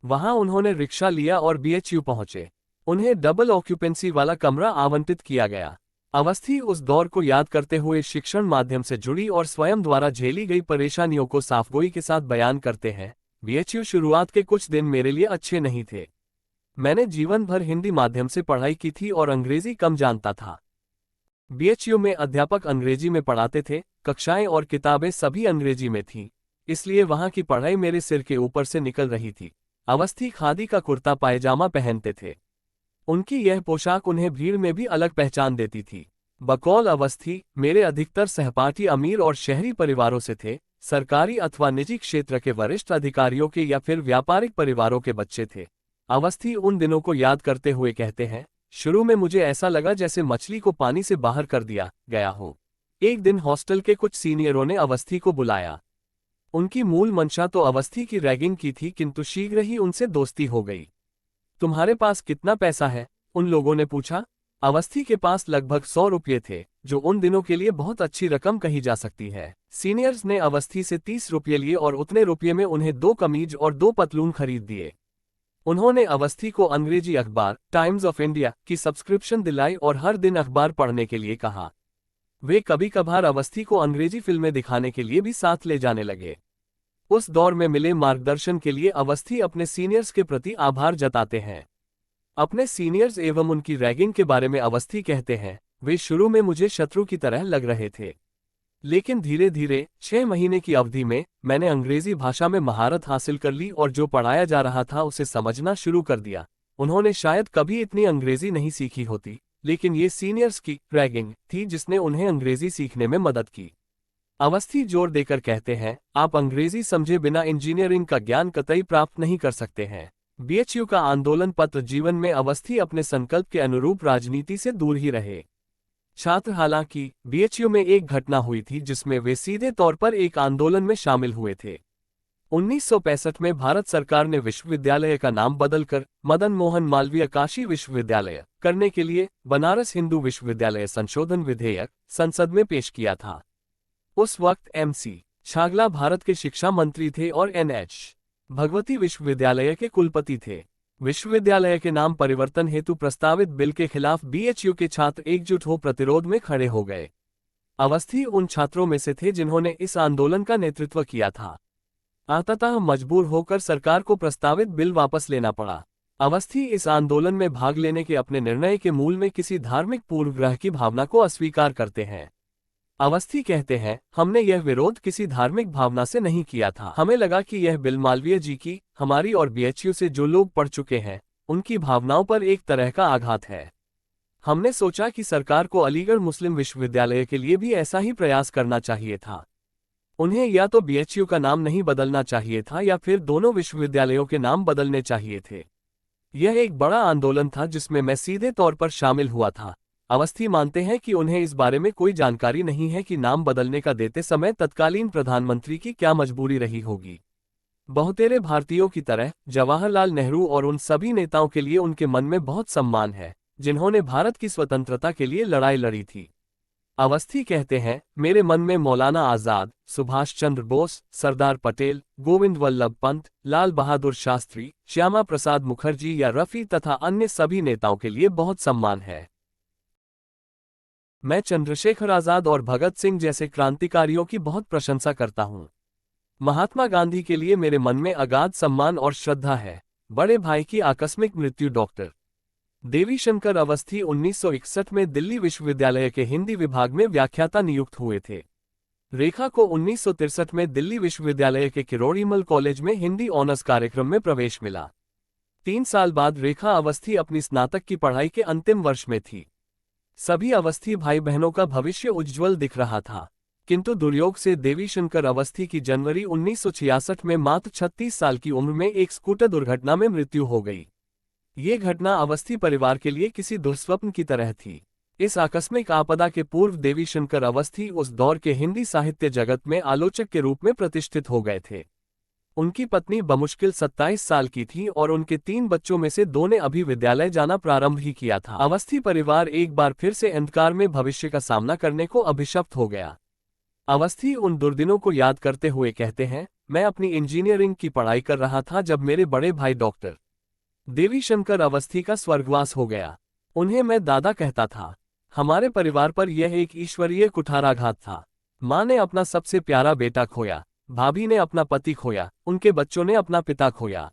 वहां उन्होंने रिक्शा लिया और बीएचयू पहुंचे। उन्हें डबल ऑक्यूपेंसी वाला कमरा आवंटित किया गया। अवस्थी उस दौर को याद करते हुए शिक्षण माध्यम से जुड़ी और स्वयं द्वारा झेली गई परेशानियों को साफगोई के साथ बयान करते हैं। बीएचयू शुरुआत के कुछ दिन मेरे लिए अच्छे नहीं थे। मैंने जीवन भर हिंदी माध्यम से पढ़ाई की थी और अंग्रेजी कम जानता था। बीएचयू में अध्यापक अंग्रेजी में पढ़ाते थे, कक्षाएं और किताबें सभी अंग्रेजी में थीं, इसलिए वहां की पढ़ाई मेरे सिर के ऊपर से निकल रही थी। अवस्थी खादी का कुर्ता पायजामा पहनते थे। उनकी यह पोशाक उन्हें भीड़ में भी अलग पहचान देती थी। बकौल अवस्थी, मेरे अधिकतर सहपाठी अमीर और शहरी परिवारों से थे, सरकारी अथवा निजी क्षेत्र के वरिष्ठ अधिकारियों के या फिर व्यापारिक परिवारों के बच्चे थे। अवस्थी उन दिनों को याद करते हुए कहते हैं, शुरू में मुझे ऐसा लगा जैसे मछली को पानी से बाहर कर दिया गया हो। एक दिन हॉस्टल के कुछ सीनियरों ने अवस्थी को बुलाया। उनकी मूल मंशा तो अवस्थी की रैगिंग की थी, किंतु शीघ्र ही उनसे दोस्ती हो गई। तुम्हारे पास कितना पैसा है? उन लोगों ने पूछा। अवस्थी के पास लगभग 100 रुपये थे, जो उन दिनों के लिए बहुत अच्छी रकम कही जा सकती है। सीनियर्स ने अवस्थी से 30 रुपये लिए और उतने रुपये में उन्हें 2 कमीज और 2 पतलून खरीद दिए। उन्होंने अवस्थी को अंग्रेजी अखबार टाइम्स ऑफ इंडिया की सब्सक्रिप्शन दिलाई और हर दिन अखबार पढ़ने के लिए कहा। वे कभी कभार अवस्थी को अंग्रेजी फिल्में दिखाने के लिए भी साथ ले जाने लगे। उस दौर में मिले मार्गदर्शन के लिए अवस्थी अपने सीनियर्स के प्रति आभार जताते हैं। अपने सीनियर्स एवं उनकी रैगिंग के बारे में अवस्थी कहते हैं, वे शुरू में मुझे शत्रु की तरह लग रहे थे, लेकिन धीरे धीरे 6 महीने की अवधि में मैंने अंग्रेजी भाषा में महारत हासिल कर ली और जो पढ़ाया जा रहा था उसे समझना शुरू कर दिया। उन्होंने शायद कभी इतनी अंग्रेजी नहीं सीखी होती, लेकिन ये सीनियर्स की रैगिंग थी जिसने उन्हें अंग्रेजी सीखने में मदद की। अवस्थी जोर देकर कहते हैं, आप अंग्रेजी समझे बिना इंजीनियरिंग का ज्ञान कतई प्राप्त नहीं कर सकते हैं। बीएचयू का आंदोलन पत्र जीवन में अवस्थी अपने संकल्प के अनुरूप राजनीति से दूर ही रहे। छात्र हालांकि बीएचयू में एक घटना हुई थी जिसमें वे सीधे तौर पर एक आंदोलन में शामिल हुए थे। 1965 में भारत सरकार ने विश्वविद्यालय का नाम बदलकर मदन मोहन मालवीय काशी विश्वविद्यालय करने के लिए बनारस हिंदू विश्वविद्यालय संशोधन विधेयक संसद में पेश किया था। उस वक्त एमसी छागला भारत के शिक्षा मंत्री थे और एनएच भगवती विश्वविद्यालय के कुलपति थे। विश्वविद्यालय के नाम परिवर्तन हेतु प्रस्तावित बिल के खिलाफ बीएचयू के छात्र एकजुट हो प्रतिरोध में खड़े हो गए। अवस्थी उन छात्रों में से थे जिन्होंने इस आंदोलन का नेतृत्व किया था। अंततः मजबूर होकर सरकार को प्रस्तावित बिल वापस लेना पड़ा। अवस्थी इस आंदोलन में भाग लेने के अपने निर्णय के मूल में किसी धार्मिक पूर्वग्रह की भावना को अस्वीकार करते हैं। अवस्थी कहते हैं, हमने यह विरोध किसी धार्मिक भावना से नहीं किया था। हमें लगा कि यह बिल मालवीय जी की, हमारी और बीएचयू से जो लोग पढ़ चुके हैं उनकी भावनाओं पर एक तरह का आघात है। हमने सोचा कि सरकार को अलीगढ़ मुस्लिम विश्वविद्यालय के लिए भी ऐसा ही प्रयास करना चाहिए था। उन्हें या तो बीएचयू का नाम नहीं बदलना चाहिए था या फिर दोनों विश्वविद्यालयों के नाम बदलने चाहिए थे। यह एक बड़ा आंदोलन था जिसमें मैं सीधे तौर पर शामिल हुआ था। अवस्थी मानते हैं कि उन्हें इस बारे में कोई जानकारी नहीं है कि नाम बदलने का देते समय तत्कालीन प्रधानमंत्री की क्या मजबूरी रही होगी। बहुतेरे भारतीयों की तरह जवाहरलाल नेहरू और उन सभी नेताओं के लिए उनके मन में बहुत सम्मान है जिन्होंने भारत की स्वतंत्रता के लिए लड़ाई लड़ी थी। अवस्थी कहते हैं, मेरे मन में मौलाना आजाद, सुभाष चंद्र बोस, सरदार पटेल, गोविंद वल्लभ पंत, लाल बहादुर शास्त्री, श्यामा प्रसाद मुखर्जी या रफी तथा अन्य सभी नेताओं के लिए बहुत सम्मान है। मैं चंद्रशेखर आजाद और भगत सिंह जैसे क्रांतिकारियों की बहुत प्रशंसा करता हूँ। महात्मा गांधी के लिए मेरे मन में अगाध सम्मान और श्रद्धा है। बड़े भाई की आकस्मिक मृत्यु डॉक्टर देवी शंकर अवस्थी 1961 में दिल्ली विश्वविद्यालय के हिंदी विभाग में व्याख्याता नियुक्त हुए थे। रेखा को 1963 में दिल्ली विश्वविद्यालय के किरोड़ीमल कॉलेज में हिंदी ऑनर्स कार्यक्रम में प्रवेश मिला। 3 साल बाद रेखा अवस्थी अपनी स्नातक की पढ़ाई के अंतिम वर्ष में थी। सभी अवस्थी भाई बहनों का भविष्य उज्ज्वल दिख रहा था, किंतु दुर्योग से देवी शंकर अवस्थी की जनवरी 1966 में मात्र 36 साल की उम्र में एक स्कूटर दुर्घटना में मृत्यु हो गई। ये घटना अवस्थी परिवार के लिए किसी दुस्वप्न की तरह थी। इस आकस्मिक आपदा के पूर्व देवी शंकर अवस्थी उस दौर के हिंदी साहित्य जगत में आलोचक के रूप में प्रतिष्ठित हो गए थे। उनकी पत्नी बमुश्किल 27 साल की थी और उनके 3 बच्चों में से 2 ने अभी विद्यालय जाना प्रारंभ ही किया था। अवस्थी परिवार एक बार फिर से अंधकार में भविष्य का सामना करने को अभिशप्त हो गया। अवस्थी उन दुर्दिनों को याद करते हुए कहते हैं, मैं अपनी इंजीनियरिंग की पढ़ाई कर रहा था जब मेरे बड़े भाई डॉक्टर देवीशंकर अवस्थी का स्वर्गवास हो गया। उन्हें मैं दादा कहता था। हमारे परिवार पर यह एक ईश्वरीय कुठाराघात था। माँ ने अपना सबसे प्यारा बेटा खोया, भाभी ने अपना पति खोया, उनके बच्चों ने अपना पिता खोया।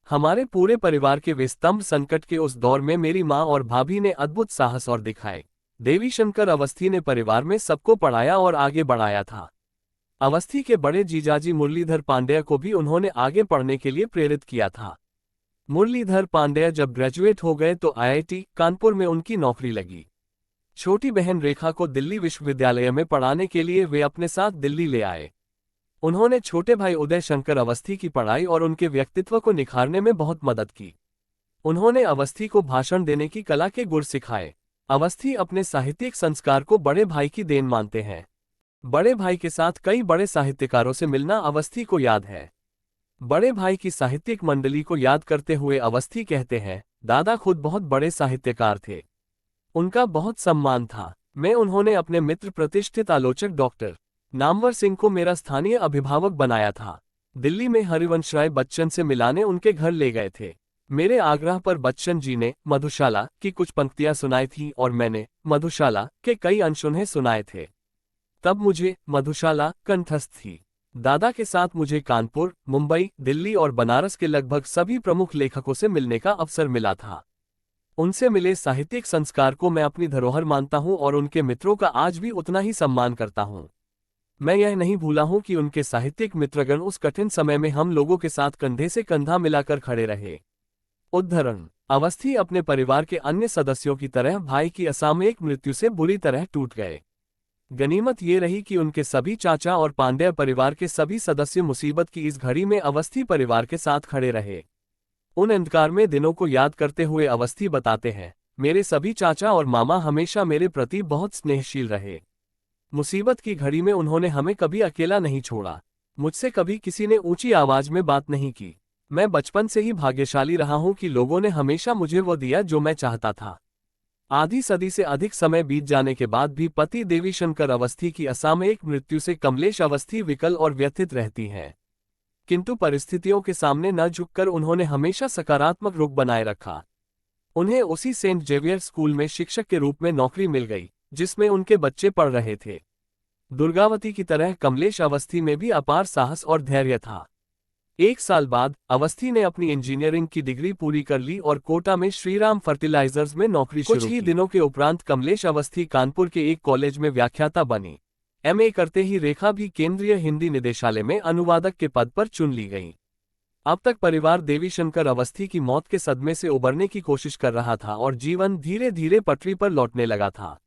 हमारे पूरे परिवार के वे स्तंभ संकट के उस दौर में मेरी माँ और भाभी ने अद्भुत साहस और दिखाए। देवीशंकर अवस्थी ने परिवार में सबको पढ़ाया और आगे बढ़ाया था। अवस्थी के बड़े जीजाजी मुरलीधर पांडेय को भी उन्होंने आगे पढ़ने के लिए प्रेरित किया था। मुरलीधर पांडेय जब ग्रेजुएट हो गए तो आईआईटी कानपुर में उनकी नौकरी लगी। छोटी बहन रेखा को दिल्ली विश्वविद्यालय में पढ़ाने के लिए वे अपने साथ दिल्ली ले आए। उन्होंने छोटे भाई उदय शंकर अवस्थी की पढ़ाई और उनके व्यक्तित्व को निखारने में बहुत मदद की। उन्होंने अवस्थी को भाषण देने की कला के गुर सिखाए। अवस्थी अपने साहित्यिक संस्कार को बड़े भाई की देन मानते हैं। बड़े भाई के साथ कई बड़े साहित्यकारों से मिलना अवस्थी को याद है। बड़े भाई की साहित्यिक मंडली को याद करते हुए अवस्थी कहते हैं, दादा खुद बहुत बड़े साहित्यकार थे। उनका बहुत सम्मान था। मैं उन्होंने अपने मित्र प्रतिष्ठित आलोचक डॉक्टर नामवर सिंह को मेरा स्थानीय अभिभावक बनाया था। दिल्ली में हरिवंशराय बच्चन से मिलाने उनके घर ले गए थे। मेरे आग्रह पर बच्चन जी ने मधुशाला की कुछ पंक्तियां सुनाई थी और मैंने मधुशाला के कई अंश उन्हें सुनाए थे। तब मुझे मधुशाला कंठस्थ थी। दादा के साथ मुझे कानपुर, मुंबई, दिल्ली और बनारस के लगभग सभी प्रमुख लेखकों से मिलने का अवसर मिला था। उनसे मिले साहित्यिक संस्कार को मैं अपनी धरोहर मानता हूं और उनके मित्रों का आज भी उतना ही सम्मान करता हूं। मैं यह नहीं भूला हूं कि उनके साहित्यिक मित्रगण उस कठिन समय में हम लोगों के साथ कंधे से कंधा मिलाकर खड़े रहे। उद्धरण: अवस्थी अपने परिवार के अन्य सदस्यों की तरह भाई की असामयिक मृत्यु से बुरी तरह टूट गए। गनीमत ये रही कि उनके सभी चाचा और पांडेय परिवार के सभी सदस्य मुसीबत की इस घड़ी में अवस्थी परिवार के साथ खड़े रहे। उन अंधकार में दिनों को याद करते हुए अवस्थी बताते हैं, मेरे सभी चाचा और मामा हमेशा मेरे प्रति बहुत स्नेहशील रहे। मुसीबत की घड़ी में उन्होंने हमें कभी अकेला नहीं छोड़ा। मुझसे कभी किसी ने ऊंची आवाज में बात नहीं की। मैं बचपन से ही भाग्यशाली रहा हूं कि लोगों ने हमेशा मुझे वो दिया जो मैं चाहता था। आधी सदी से अधिक समय बीत जाने के बाद भी पति देवीशंकर अवस्थी की असामयिक मृत्यु से कमलेश अवस्थी विकल और व्यथित रहती हैं। किंतु परिस्थितियों के सामने न झुककर उन्होंने हमेशा सकारात्मक रुख बनाए रखा। उन्हें उसी सेंट जेवियर स्कूल में शिक्षक के रूप में नौकरी मिल गई जिसमें उनके बच्चे पढ़ रहे थे। दुर्गावती की तरह कमलेश अवस्थी में भी अपार साहस और धैर्य था। 1 साल बाद अवस्थी ने अपनी इंजीनियरिंग की डिग्री पूरी कर ली और कोटा में श्रीराम फर्टिलाइजर्स में नौकरी शुरू की। कुछ ही दिनों के उपरांत कमलेश अवस्थी कानपुर के एक कॉलेज में व्याख्याता बनी। एमए करते ही रेखा भी केंद्रीय हिंदी निदेशालय में अनुवादक के पद पर चुन ली गई। अब तक परिवार देवीशंकर अवस्थी की मौत के सदमे से उबरने की कोशिश कर रहा था और जीवन धीरे धीरे पटरी पर लौटने लगा था।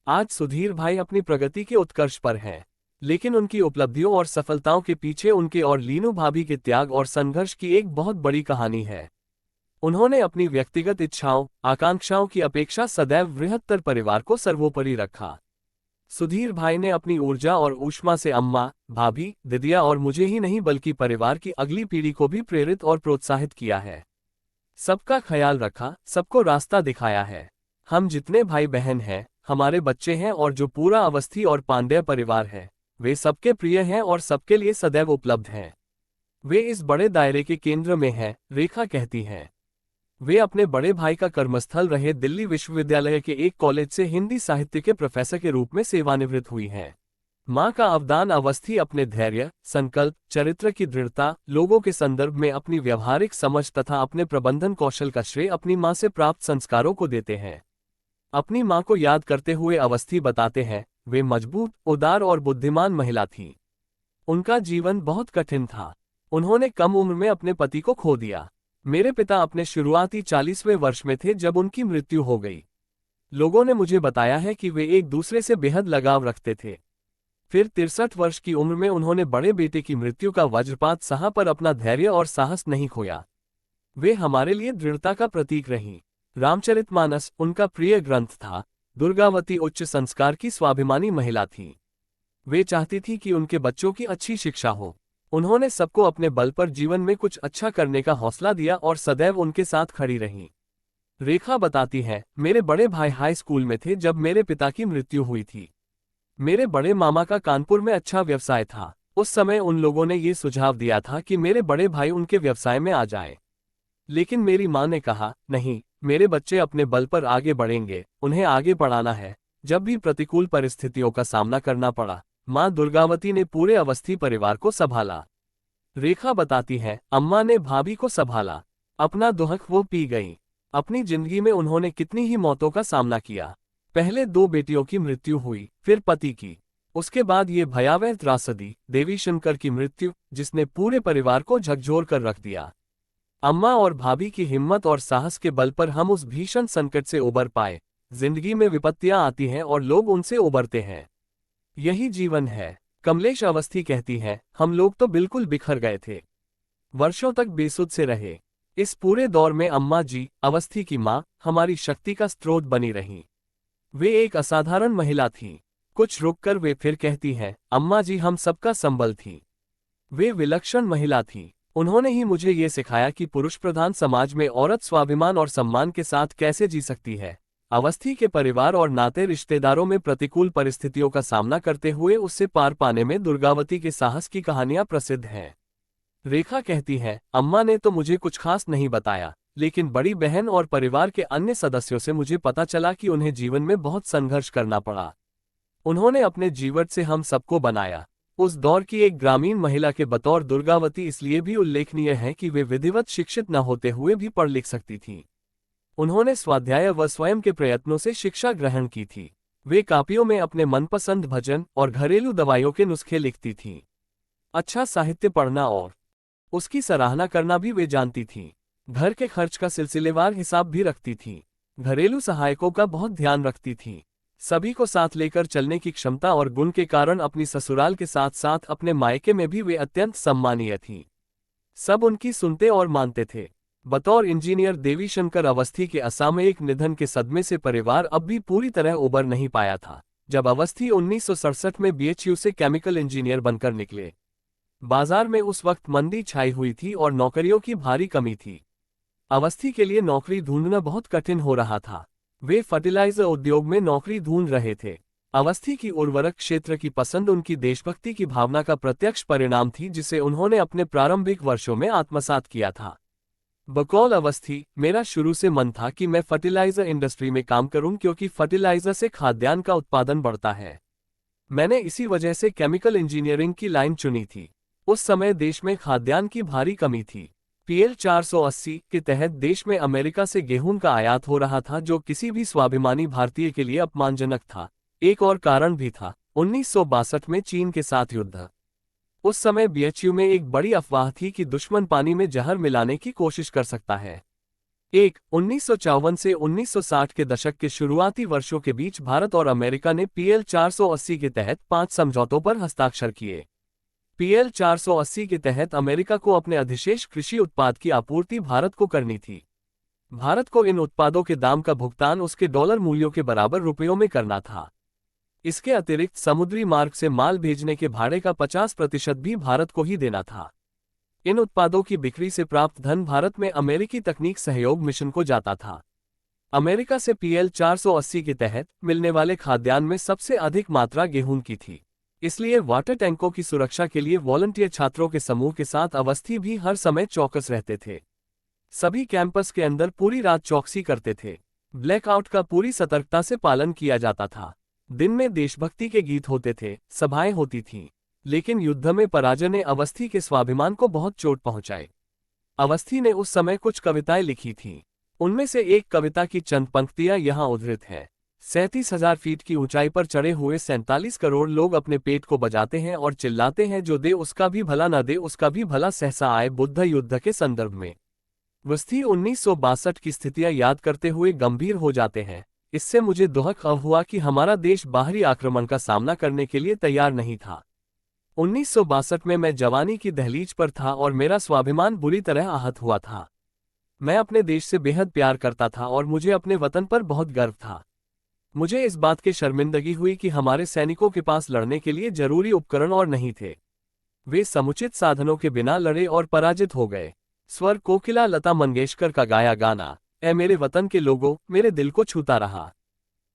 आज सुधीर भाई अपनी प्रगति के उत्कर्ष पर हैं, लेकिन उनकी उपलब्धियों और सफलताओं के पीछे उनके और लीनू भाभी के त्याग और संघर्ष की एक बहुत बड़ी कहानी है। उन्होंने अपनी व्यक्तिगत इच्छाओं, आकांक्षाओं की अपेक्षा सदैव बृहत्तर परिवार को सर्वोपरि रखा। सुधीर भाई ने अपनी ऊर्जा और ऊष्मा से अम्मा, भाभी, दीदिया और मुझे ही नहीं बल्कि परिवार की अगली पीढ़ी को भी प्रेरित और प्रोत्साहित किया है। सबका ख्याल रखा, सबको रास्ता दिखाया है। हम जितने भाई बहन हैं, हमारे बच्चे हैं और जो पूरा अवस्थी और पांडेय परिवार है, वे सबके प्रिय हैं और सबके लिए सदैव उपलब्ध हैं। वे इस बड़े दायरे के केंद्र में हैं, रेखा कहती हैं। वे अपने बड़े भाई का कर्मस्थल रहे दिल्ली विश्वविद्यालय के एक कॉलेज से हिंदी साहित्य के प्रोफेसर के रूप में सेवानिवृत्त हुई हैं। मां का अवदान अवस्थी अपने धैर्य, संकल्प, चरित्र की दृढ़ता, लोगों के संदर्भ में अपनी व्यवहारिक समझ तथा अपने प्रबंधन कौशल का श्रेय अपनी मां से प्राप्त संस्कारों को देते हैं। अपनी मां को याद करते हुए अवस्थी बताते हैं, वे मजबूत, उदार और बुद्धिमान महिला थीं। उनका जीवन बहुत कठिन था। उन्होंने कम उम्र में अपने पति को खो दिया। मेरे पिता अपने शुरुआती 40वें वर्ष में थे जब उनकी मृत्यु हो गई। लोगों ने मुझे बताया है कि वे एक दूसरे से बेहद लगाव रखते थे। फिर 63 वर्ष की उम्र में उन्होंने बड़े बेटे की मृत्यु का वज्रपात सहा पर अपना धैर्य और साहस नहीं खोया। वे हमारे लिए दृढ़ता का प्रतीक रहीं। रामचरितमानस उनका प्रिय ग्रंथ था। दुर्गावती उच्च संस्कार की स्वाभिमानी महिला थी। वे चाहती थी कि उनके बच्चों की अच्छी शिक्षा हो। उन्होंने सबको अपने बल पर जीवन में कुछ अच्छा करने का हौसला दिया और सदैव उनके साथ खड़ी रहीं। रेखा बताती है, मेरे बड़े भाई हाई स्कूल में थे जब मेरे पिता की मृत्यु हुई थी। मेरे बड़े मामा का कानपुर में अच्छा व्यवसाय था। उस समय उन लोगों ने ये सुझाव दिया था कि मेरे बड़े भाई उनके व्यवसाय में आ जाएं। लेकिन मेरी माँ ने कहा, नहीं, मेरे बच्चे अपने बल पर आगे बढ़ेंगे, उन्हें आगे बढ़ाना है। जब भी प्रतिकूल परिस्थितियों का सामना करना पड़ा, माँ दुर्गावती ने पूरे अवस्थी परिवार को संभाला। रेखा बताती है, अम्मा ने भाभी को संभाला, अपना दुहक वो पी गईं। अपनी जिंदगी में उन्होंने कितनी ही मौतों का सामना किया। पहले 2 बेटियों की मृत्यु हुई, फिर पति की, उसके बाद ये भयावह त्रासदी, देवी शंकर की मृत्यु, जिसने पूरे परिवार को झकझोर कर रख दिया। अम्मा और भाभी की हिम्मत और साहस के बल पर हम उस भीषण संकट से उबर पाए। जिंदगी में विपत्तियां आती हैं और लोग उनसे उबरते हैं। यही जीवन है। कमलेश अवस्थी कहती है, हम लोग तो बिल्कुल बिखर गए थे, वर्षों तक बेसुध से रहे। इस पूरे दौर में अम्मा जी, अवस्थी की माँ, हमारी शक्ति का स्रोत बनी रहीं। वे एक असाधारण महिला थीं। कुछ रुककर वे फिर कहती हैं, अम्मा जी हम सबका संबल थीं। वे विलक्षण महिला थीं। उन्होंने ही मुझे ये सिखाया कि पुरुष प्रधान समाज में औरत स्वाभिमान और सम्मान के साथ कैसे जी सकती है। अवस्थी के परिवार और नाते रिश्तेदारों में प्रतिकूल परिस्थितियों का सामना करते हुए उससे पार पाने में दुर्गावती के साहस की कहानियां प्रसिद्ध हैं। रेखा कहती है, अम्मा ने तो मुझे कुछ खास नहीं बताया, लेकिन बड़ी बहन और परिवार के अन्य सदस्यों से मुझे पता चला कि उन्हें जीवन में बहुत संघर्ष करना पड़ा। उन्होंने अपने जीवन से हम सबको बनाया। उस दौर की एक ग्रामीण महिला के बतौर दुर्गावती इसलिए भी उल्लेखनीय है कि वे विधिवत शिक्षित न होते हुए भी पढ़ लिख सकती थीं। उन्होंने स्वाध्याय व स्वयं के प्रयत्नों से शिक्षा ग्रहण की थी। वे कापियों में अपने मनपसंद भजन और घरेलू दवाइयों के नुस्खे लिखती थीं। अच्छा साहित्य पढ़ना और उसकी सराहना करना भी वे जानती थीं। घर के खर्च का सिलसिलेवार हिसाब भी रखती थीं। घरेलू सहायकों का बहुत ध्यान रखती थीं। सभी को साथ लेकर चलने की क्षमता और गुण के कारण अपनी ससुराल के साथ साथ अपने मायके में भी वे अत्यंत सम्मानीय थीं। सब उनकी सुनते और मानते थे। बतौर इंजीनियर देवी शंकर अवस्थी के असामयिक निधन के सदमे से परिवार अब भी पूरी तरह उबर नहीं पाया था। जब अवस्थी 1967 में बीएचयू से केमिकल इंजीनियर बनकर निकले, बाजार में उस वक्त मंदी छाई हुई थी और नौकरियों की भारी कमी थी। अवस्थी के लिए नौकरी ढूंढना बहुत कठिन हो रहा था। वे फर्टिलाइजर उद्योग में नौकरी ढूंढ रहे थे। अवस्थी की उर्वरक क्षेत्र की पसंद उनकी देशभक्ति की भावना का प्रत्यक्ष परिणाम थी, जिसे उन्होंने अपने प्रारंभिक वर्षों में आत्मसात किया था। बकौल अवस्थी, मेरा शुरू से मन था कि मैं फर्टिलाइजर इंडस्ट्री में काम करूं, क्योंकि फर्टिलाइजर से खाद्यान्न का उत्पादन बढ़ता है। मैंने इसी वजह से केमिकल इंजीनियरिंग की लाइन चुनी थी। उस समय देश में खाद्यान्न की भारी कमी थी। पीएल 480 के तहत देश में अमेरिका से गेहूं का आयात हो रहा था, जो किसी भी स्वाभिमानी भारतीय के लिए अपमानजनक था। एक और कारण भी था, 1962 में चीन के साथ युद्ध। उस समय बीएचयू में एक बड़ी अफवाह थी कि दुश्मन पानी में जहर मिलाने की कोशिश कर सकता है। 1954 से 1960 के दशक के शुरुआती वर्षों के बीच भारत और अमेरिका ने पीएल 480 के तहत 5 समझौतों पर हस्ताक्षर किए। पीएल 480 के तहत अमेरिका को अपने अधिशेष कृषि उत्पाद की आपूर्ति भारत को करनी थी। भारत को इन उत्पादों के दाम का भुगतान उसके डॉलर मूल्यों के बराबर रुपयों में करना था। इसके अतिरिक्त समुद्री मार्ग से माल भेजने के भाड़े का 50% भी भारत को ही देना था। इन उत्पादों की बिक्री से प्राप्त धन भारत में अमेरिकी तकनीक सहयोग मिशन को जाता था। अमेरिका से पीएल 480 के तहत मिलने वाले खाद्यान्न में सबसे अधिक मात्रा गेहूं की थी। इसलिए वाटर टैंकों की सुरक्षा के लिए वॉलंटियर छात्रों के समूह के साथ अवस्थी भी हर समय चौकस रहते थे। सभी कैंपस के अंदर पूरी रात चौकसी करते थे। ब्लैकआउट का पूरी सतर्कता से पालन किया जाता था। दिन में देशभक्ति के गीत होते थे, सभाएं होती थीं, लेकिन युद्ध में पराजय ने अवस्थी के स्वाभिमान को बहुत चोट पहुंचाई। अवस्थी ने उस समय कुछ कविताएं लिखी थीं। उनमें से एक कविता की चंद पंक्तियां यहाँ उद्धृत हैं। 37,000 फीट की ऊंचाई पर चढ़े हुए 47 करोड़ लोग अपने पेट को बजाते हैं और चिल्लाते हैं, जो दे उसका भी भला, न दे उसका भी भला, सहसा आए बुद्ध युद्ध के संदर्भ में। अवस्थी 1962 की स्थितियां याद करते हुए गंभीर हो जाते हैं। इससे मुझे दुख हुआ कि हमारा देश बाहरी आक्रमण का सामना करने के लिए तैयार नहीं था। 1962 में मैं जवानी की दहलीज पर था और मेरा स्वाभिमान बुरी तरह आहत हुआ था। मैं अपने देश से बेहद प्यार करता था और मुझे अपने वतन पर बहुत गर्व था। मुझे इस बात की शर्मिंदगी हुई कि हमारे सैनिकों के पास लड़ने के लिए जरूरी उपकरण और नहीं थे। वे समुचित साधनों के बिना लड़े और पराजित हो गए। स्वर कोकिला लता मंगेशकर का गाया गाना ऐ मेरे वतन के लोगों मेरे दिल को छूता रहा।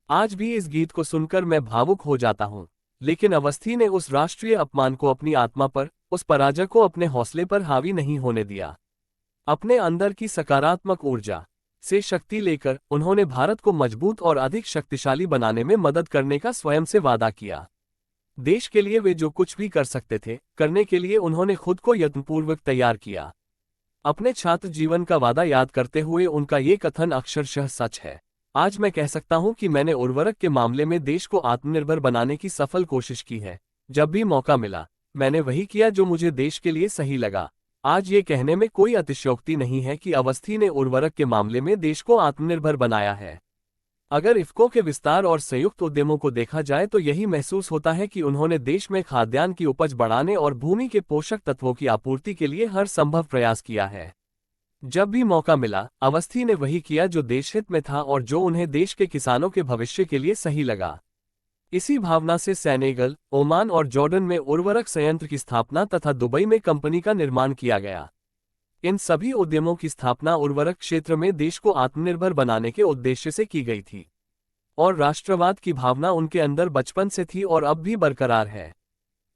आज भी इस गीत को सुनकर मैं भावुक हो जाता हूँ। लेकिन अवस्थी ने उस राष्ट्रीय अपमान को अपनी आत्मा पर, उस पराजय को अपने हौसले पर हावी नहीं होने दिया। अपने अंदर की सकारात्मक ऊर्जा से शक्ति लेकर उन्होंने भारत को मजबूत और अधिक शक्तिशाली बनाने में मदद करने का स्वयं से वादा किया। देश के लिए वे जो कुछ भी कर सकते थे, करने के लिए उन्होंने खुद को यत्नपूर्वक तैयार किया। अपने छात्र जीवन का वादा याद करते हुए उनका ये कथन अक्षरशः सच है। आज मैं कह सकता हूं कि मैंने उर्वरक के मामले में देश को आत्मनिर्भर बनाने की सफल कोशिश की है। जब भी मौका मिला, मैंने वही किया जो मुझे देश के लिए सही लगा। आज ये कहने में कोई अतिशयोक्ति नहीं है कि अवस्थी ने उर्वरक के मामले में देश को आत्मनिर्भर बनाया है। अगर इफ्को के विस्तार और संयुक्त उद्यमों को देखा जाए तो यही महसूस होता है कि उन्होंने देश में खाद्यान्न की उपज बढ़ाने और भूमि के पोषक तत्वों की आपूर्ति के लिए हर संभव प्रयास किया है। जब भी मौका मिला, अवस्थी ने वही किया जो देशहित में था और जो उन्हें देश के किसानों के भविष्य के लिए सही लगा। इसी भावना से सेनेगल, ओमान और जॉर्डन में उर्वरक संयंत्र की स्थापना तथा दुबई में कंपनी का निर्माण किया गया। इन सभी उद्यमों की स्थापना उर्वरक क्षेत्र में देश को आत्मनिर्भर बनाने के उद्देश्य से की गई थी। और राष्ट्रवाद की भावना उनके अंदर बचपन से थी और अब भी बरकरार है।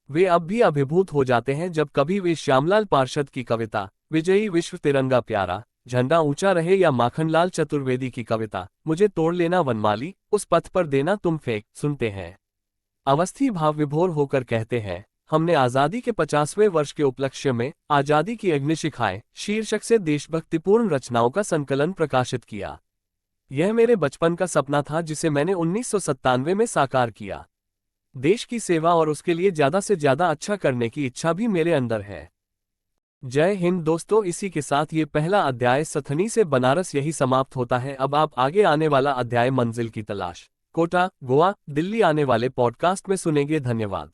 वे अब भी अभिभूत हो जाते हैं जब कभी वे श्यामलाल पार्षद की कविता विजयी विश्व तिरंगा प्यारा, झंडा ऊंचा रहे या माखनलाल चतुर्वेदी की कविता मुझे तोड़ लेना वनमाली, उस पथ पर देना तुम फेंक सुनते हैं। अवस्थी भाव विभोर होकर कहते हैं, हमने आज़ादी के 50वें वर्ष के उपलक्ष्य में आज़ादी की अग्निशिखाएं शीर्षक से देशभक्तिपूर्ण रचनाओं का संकलन प्रकाशित किया। यह मेरे बचपन का सपना था जिसे मैंने 1997 में साकार किया। देश की सेवा और उसके लिए ज्यादा से ज्यादा अच्छा करने की इच्छा भी मेरे अंदर है। जय हिंद दोस्तों, इसी के साथ ये पहला अध्याय सथनी से बनारस यही समाप्त होता है। अब आप आगे आने वाला अध्याय मंजिल की तलाश, कोटा, गोवा, दिल्ली आने वाले पॉडकास्ट में सुनेंगे। धन्यवाद।